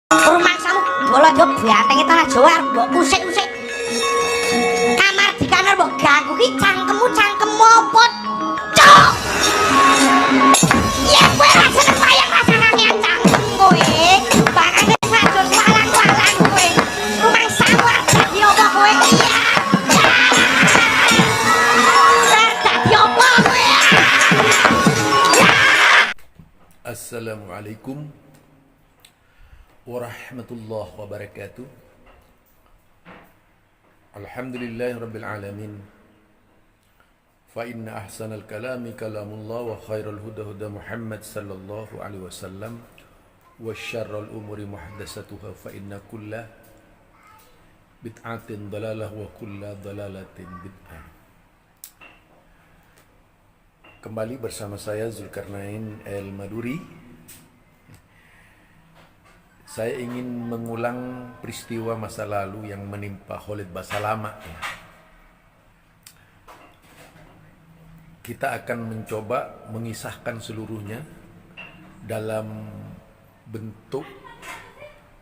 Rumangsamu bola yo bantenge tanah Jawa arep mbok usik-usik. Kamar dikanar mbok ganggu ki cangkemmu apa? Cok. Ya kowe ra seneng wayang rasane cangkem kowe. Bakane sajur walang-walang kowe. Rumangsamu arep dadi apa kowe? Iya. Dadi apa kowe? Assalamualaikum warahmatullahi wabarakatuh. Alhamdulillahirabbil alamin. Fa inna ahsanal kalami kalamullah wa khairal huda huda Muhammad sallallahu alaihi wasallam wa syarrul umuri muhdatsatuha fa inna kulla bid'atin dalalah wa kulla dalalatin bid'ah. Kembali bersama saya Zulkarnain El-Maduri. Saya ingin mengulang peristiwa masa lalu yang menimpa Khalid Basalamah. Kita akan mencoba mengisahkan seluruhnya dalam bentuk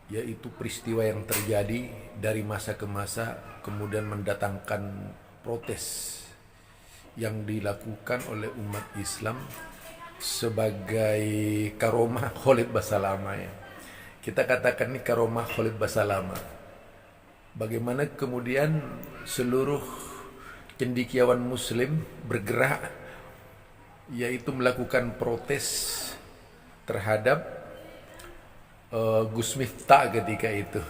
yaitu peristiwa yang terjadi dari masa ke masa, kemudian mendatangkan protes yang dilakukan oleh umat Islam sebagai karomah Khalid Basalamah ya. Kita katakan ini karomah Khalid Basalamah. Bagaimana kemudian seluruh cendekiawan muslim bergerak yaitu melakukan protes terhadap Gus Miftah ketika itu.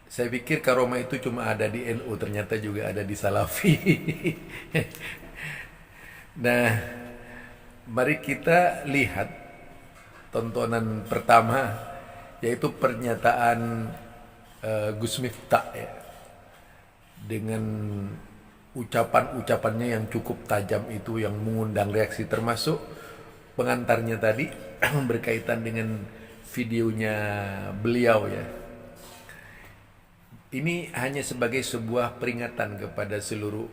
Saya pikir karomah itu cuma ada di NU, ternyata juga ada di Salafi. Nah, mari kita lihat tontonan pertama, yaitu pernyataan Gus Miftah ya, dengan ucapan-ucapannya yang cukup tajam itu yang mengundang reaksi, termasuk pengantarnya tadi berkaitan dengan videonya beliau ya. Ini hanya sebagai sebuah peringatan kepada seluruh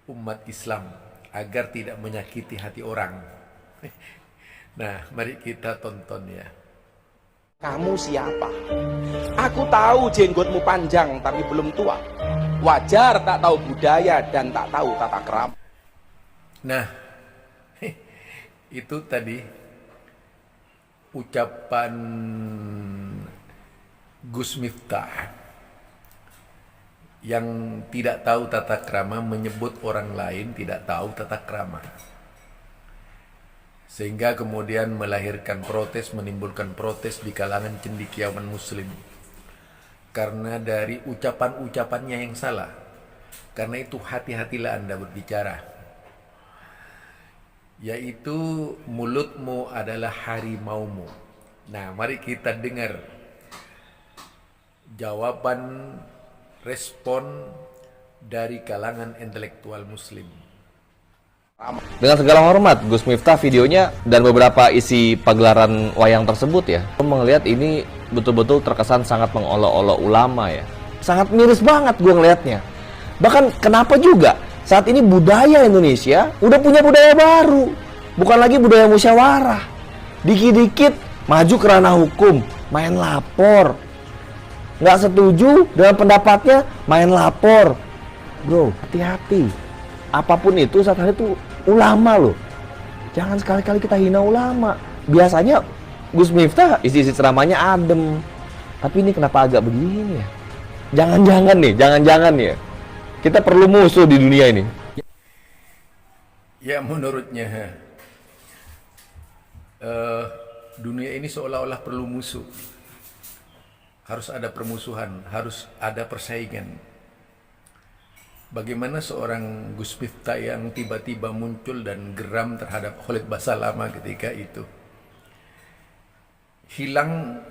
umat Islam agar tidak menyakiti hati orang. Nah, mari kita tonton ya. Kamu siapa? Aku tahu jenggotmu panjang tapi belum tua. Wajar tak tahu budaya dan tak tahu tata krama. Nah, itu tadi ucapan Gus Miftah yang tidak tahu tata krama, menyebut orang lain tidak tahu tata krama. Sehingga kemudian melahirkan protes, menimbulkan protes di kalangan cendekiawan muslim. Karena dari ucapan-ucapannya yang salah. Karena itu hati-hatilah Anda berbicara. Yaitu mulutmu adalah harimaumu. Nah, mari kita dengar jawaban respon dari kalangan intelektual muslim. Dengan segala hormat, Gus Miftah videonya dan beberapa isi pagelaran wayang tersebut ya, melihat ini betul-betul terkesan sangat mengolok-olok ulama ya. Sangat miris banget gue ngelihatnya. Bahkan kenapa juga saat ini budaya Indonesia udah punya budaya baru, bukan lagi budaya musyawarah. Dikit-dikit maju ke ranah hukum, main lapor. Nggak setuju dengan pendapatnya, main lapor. Bro, hati-hati. Apapun itu, saat itu ulama loh. Jangan sekali-kali kita hina ulama. Biasanya Gus Miftah isi-isi ceramahnya adem. Tapi ini kenapa agak begini ya? Jangan-jangan ya. Kita perlu musuh di dunia ini. Ya, menurutnya dunia ini seolah-olah perlu musuh. Harus ada permusuhan, harus ada persaingan. Bagaimana seorang Gus Miftah yang tiba-tiba muncul dan geram terhadap Khalid Basalamah ketika itu. Hilang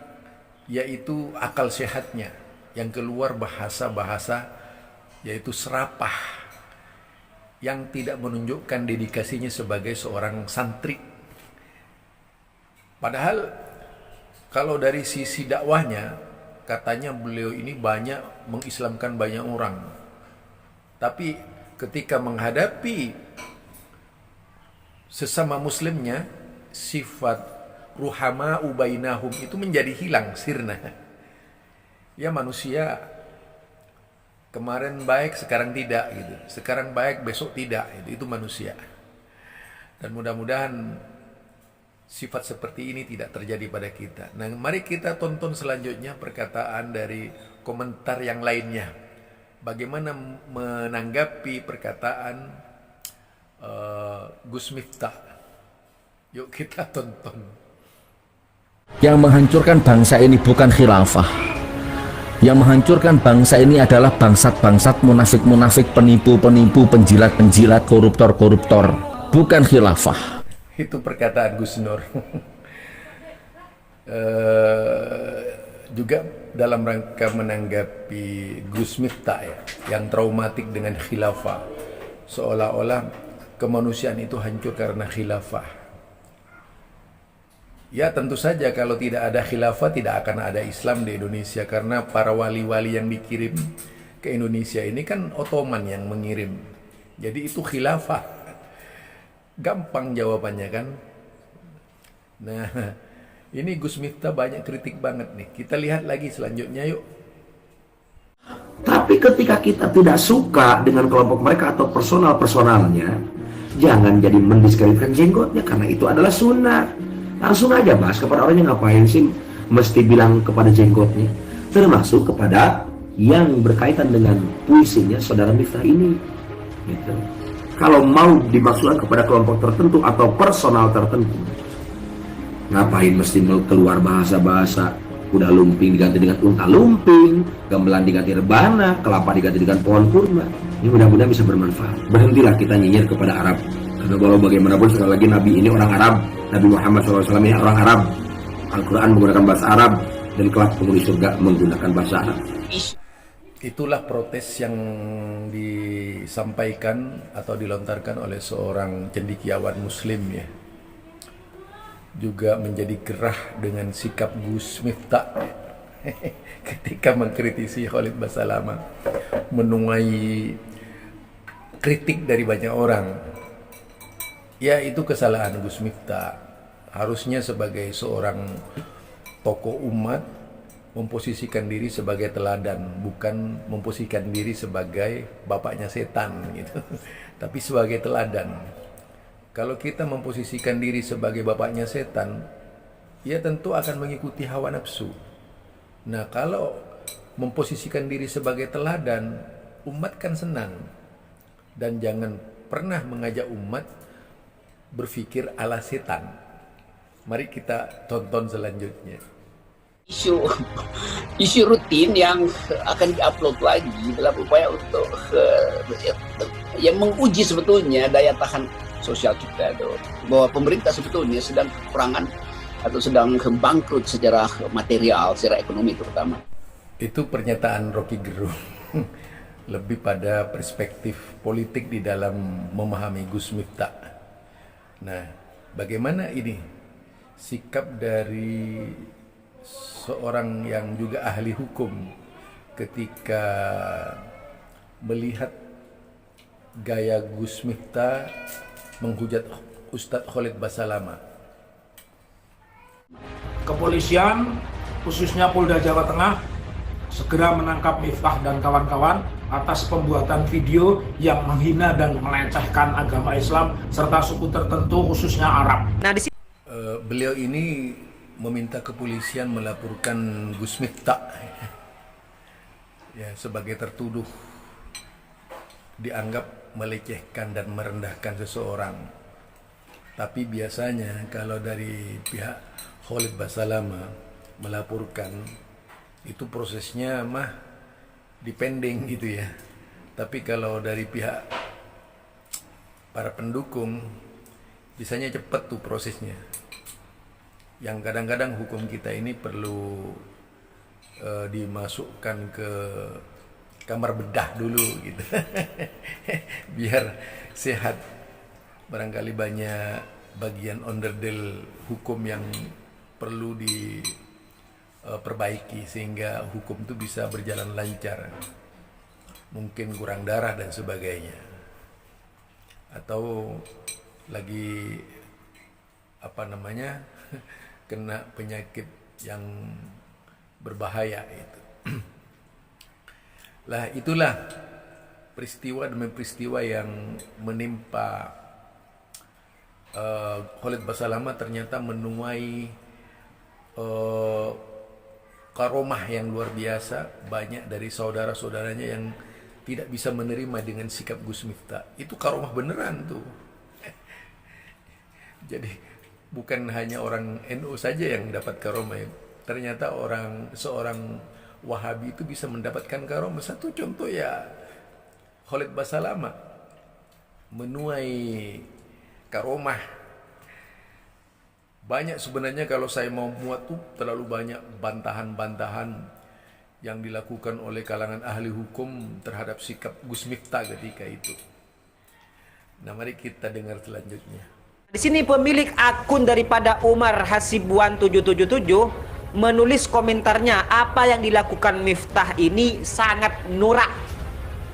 yaitu akal sehatnya, yang keluar bahasa-bahasa yaitu serapah, yang tidak menunjukkan dedikasinya sebagai seorang santri. Padahal kalau dari sisi dakwahnya, katanya beliau ini banyak mengislamkan banyak orang. Tapi ketika menghadapi sesama muslimnya, sifat ruhama ubainahum itu menjadi hilang sirna. Ya manusia kemarin baik sekarang tidak gitu. Sekarang baik besok tidak. Itu manusia. Dan mudah-mudahan sifat seperti ini tidak terjadi pada kita. Nah, mari kita tonton selanjutnya perkataan dari komentar yang lainnya. Bagaimana menanggapi perkataan Gus Miftah. Yuk kita tonton. Yang menghancurkan bangsa ini bukan khilafah. Yang menghancurkan bangsa ini adalah bangsat-bangsat, munafik-munafik, penipu-penipu, penjilat-penjilat, koruptor-koruptor. Bukan khilafah. Itu perkataan Gus Nur. Juga dalam rangka menanggapi Gus Miftah ya, yang traumatik dengan khilafah. Seolah-olah kemanusiaan itu hancur karena khilafah. Ya tentu saja kalau tidak ada khilafah tidak akan ada Islam di Indonesia, karena para wali-wali yang dikirim ke Indonesia ini kan Ottoman yang mengirim. Jadi itu khilafah. Gampang jawabannya kan. Nah, ini Gus Miftah banyak kritik banget nih. Kita lihat lagi selanjutnya yuk. Tapi ketika kita tidak suka dengan kelompok mereka atau personalnya, jangan jadi mendiskreditkan jenggotnya, karena itu adalah sunnah. Langsung aja bahas kepada orangnya, ngapain sih mesti bilang kepada jenggotnya. Termasuk kepada yang berkaitan dengan puisinya saudara Miftah ini gitu. Kalau mau dimaksudkan kepada kelompok tertentu atau personal tertentu, ngapain mesti keluar bahasa-bahasa kuda lumping diganti dengan unta lumping, gamelan diganti rebana, kelapa diganti dengan pohon kurma. Ini mudah-mudahan bisa bermanfaat. Berhentilah kita nyinyir kepada Arab, karena kalau bagaimanapun sekali lagi Nabi ini orang Arab. Nabi Muhammad SAW ini orang Arab. Al-Quran menggunakan bahasa Arab, dan kelak penghuni surga menggunakan bahasa Arab. Itulah protes yang disampaikan atau dilontarkan oleh seorang cendekiawan muslim ya. Juga menjadi gerah dengan sikap Gus Miftah ketika mengkritisi Khalid Basalamah, menuai kritik dari banyak orang. Ya itu kesalahan Gus Miftah. Harusnya sebagai seorang tokoh umat memposisikan diri sebagai teladan, bukan memposisikan diri sebagai bapaknya setan gitu. Tapi sebagai teladan. Kalau kita memposisikan diri sebagai bapaknya setan, ya tentu akan mengikuti hawa nafsu. Nah, kalau memposisikan diri sebagai teladan, umat kan senang. Dan jangan pernah mengajak umat berpikir ala setan. Mari kita tonton selanjutnya. Isu rutin yang akan diupload lagi dalam upaya untuk yang menguji sebetulnya daya tahan sosial kita itu, bahwa pemerintah sebetulnya sedang kekurangan atau sedang bangkrut secara material, secara ekonomi terutama. Itu pernyataan Rocky Gerung. Lebih pada perspektif politik di dalam memahami Gus Miftah. Nah, bagaimana ini sikap dari seorang yang juga ahli hukum ketika melihat gaya Gus Miftah menghujat Ustadz Khalid Basalamah? Kepolisian, khususnya Polda Jawa Tengah, segera menangkap Miftah dan kawan-kawan atas pembuatan video yang menghina dan melecehkan agama Islam serta suku tertentu khususnya Arab. Beliau ini meminta kepolisian melaporkan Gus Miftah ya, sebagai tertuduh dianggap melecehkan dan merendahkan seseorang. Tapi biasanya kalau dari pihak Khalid Basalamah melaporkan, itu prosesnya mah dipending gitu ya. Tapi kalau dari pihak para pendukung bisanya cepat tuh prosesnya. Yang kadang-kadang hukum kita ini perlu dimasukkan ke kamar bedah dulu gitu. Biar sehat. Barangkali banyak bagian onderdil hukum yang perlu diperbaiki sehingga hukum itu bisa berjalan lancar. Mungkin kurang darah dan sebagainya. Atau lagi kena penyakit yang berbahaya itu. Lah itulah peristiwa demi peristiwa yang menimpa Khalid Basalamah, ternyata menuai karomah yang luar biasa. Banyak dari saudara-saudaranya yang tidak bisa menerima dengan sikap Gus Miftah. Itu karomah beneran tuh. Jadi bukan hanya orang NU saja yang dapat karomah. Ternyata seorang Wahabi itu bisa mendapatkan karomah. Satu contoh ya Khalid Basalamah menuai karomah. Banyak sebenarnya, kalau saya mau muat tuh terlalu banyak bantahan-bantahan yang dilakukan oleh kalangan ahli hukum terhadap sikap Gus Miftah ketika itu. Nah, mari kita dengar selanjutnya. Di sini pemilik akun daripada Umar Hasibuan 777 menulis komentarnya, apa yang dilakukan Miftah ini sangat norak.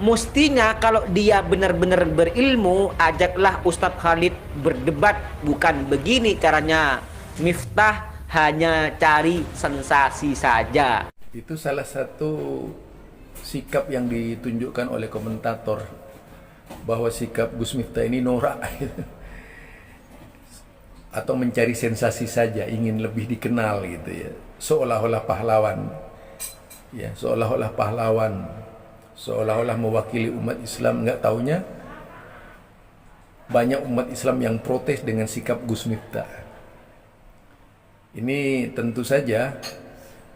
Mestinya kalau dia benar-benar berilmu, ajaklah Ustadz Khalid berdebat. Bukan begini caranya. Miftah hanya cari sensasi saja. Itu salah satu sikap yang ditunjukkan oleh komentator, bahwa sikap Gus Miftah ini norak. Atau mencari sensasi saja, ingin lebih dikenal gitu ya. Seolah-olah pahlawan. Ya, seolah-olah pahlawan. Seolah-olah mewakili umat Islam. Enggak taunya banyak umat Islam yang protes dengan sikap Gus Miftah. Ini tentu saja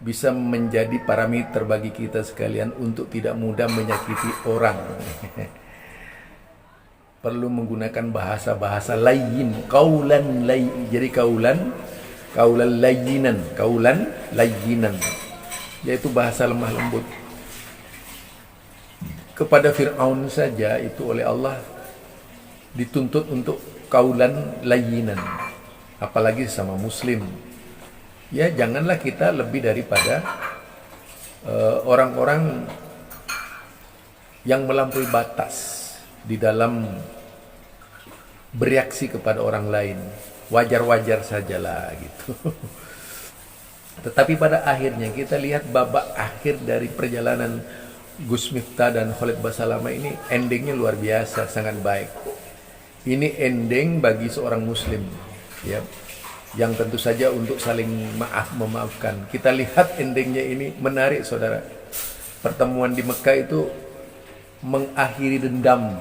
bisa menjadi parameter bagi kita sekalian untuk tidak mudah menyakiti orang. Perlu menggunakan bahasa-bahasa layyin, kaulan layyin. Jadi kaulan layyinan, kaulan layyinan, yaitu bahasa lemah lembut. Kepada Fir'aun saja itu oleh Allah dituntut untuk kaulan layyinan, apalagi sama muslim. Ya, janganlah kita lebih daripada orang-orang yang melampaui batas di dalam bereaksi kepada orang lain. Wajar-wajar sajalah gitu. Tetapi pada akhirnya kita lihat babak akhir dari perjalanan Gus Miftah dan Khalid Basalamah ini, endingnya luar biasa, sangat baik. Ini ending bagi seorang muslim, ya, yang tentu saja untuk saling memaafkan. Kita lihat endingnya ini menarik, saudara. Pertemuan di Mekah itu mengakhiri dendam,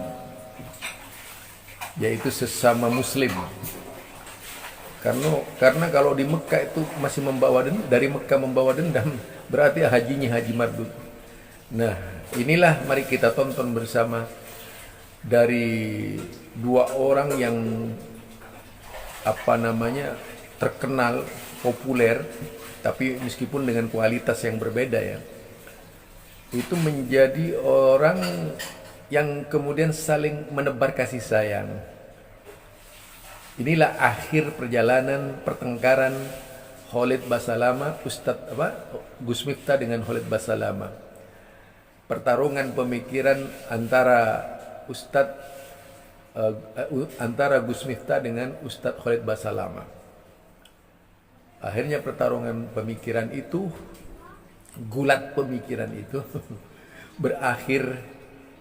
yaitu sesama muslim. Karena kalau di Mekah itu masih membawa dendam, dari Mekah membawa dendam, berarti hajinya haji mardud. Nah, inilah mari kita tonton bersama dari dua orang yang terkenal, populer, tapi meskipun dengan kualitas yang berbeda ya. Itu menjadi orang yang kemudian saling menebar kasih sayang. Inilah akhir perjalanan pertengkaran Khalid Basalamah, Gus Miftah dengan Khalid Basalamah. Pertarungan pemikiran antara Gus Miftah dengan Ustadz Khalid Basalamah. Akhirnya pertarungan pemikiran itu, gulat pemikiran itu berakhir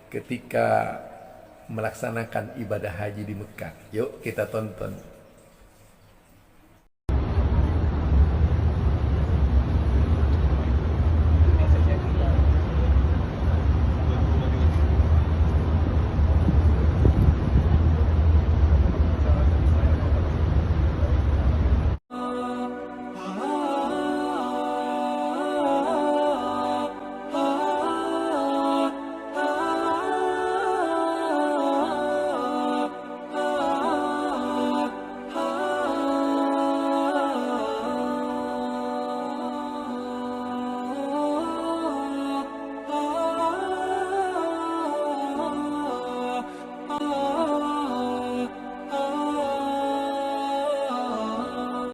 ketika melaksanakan ibadah haji di Mekah. Yuk kita tonton.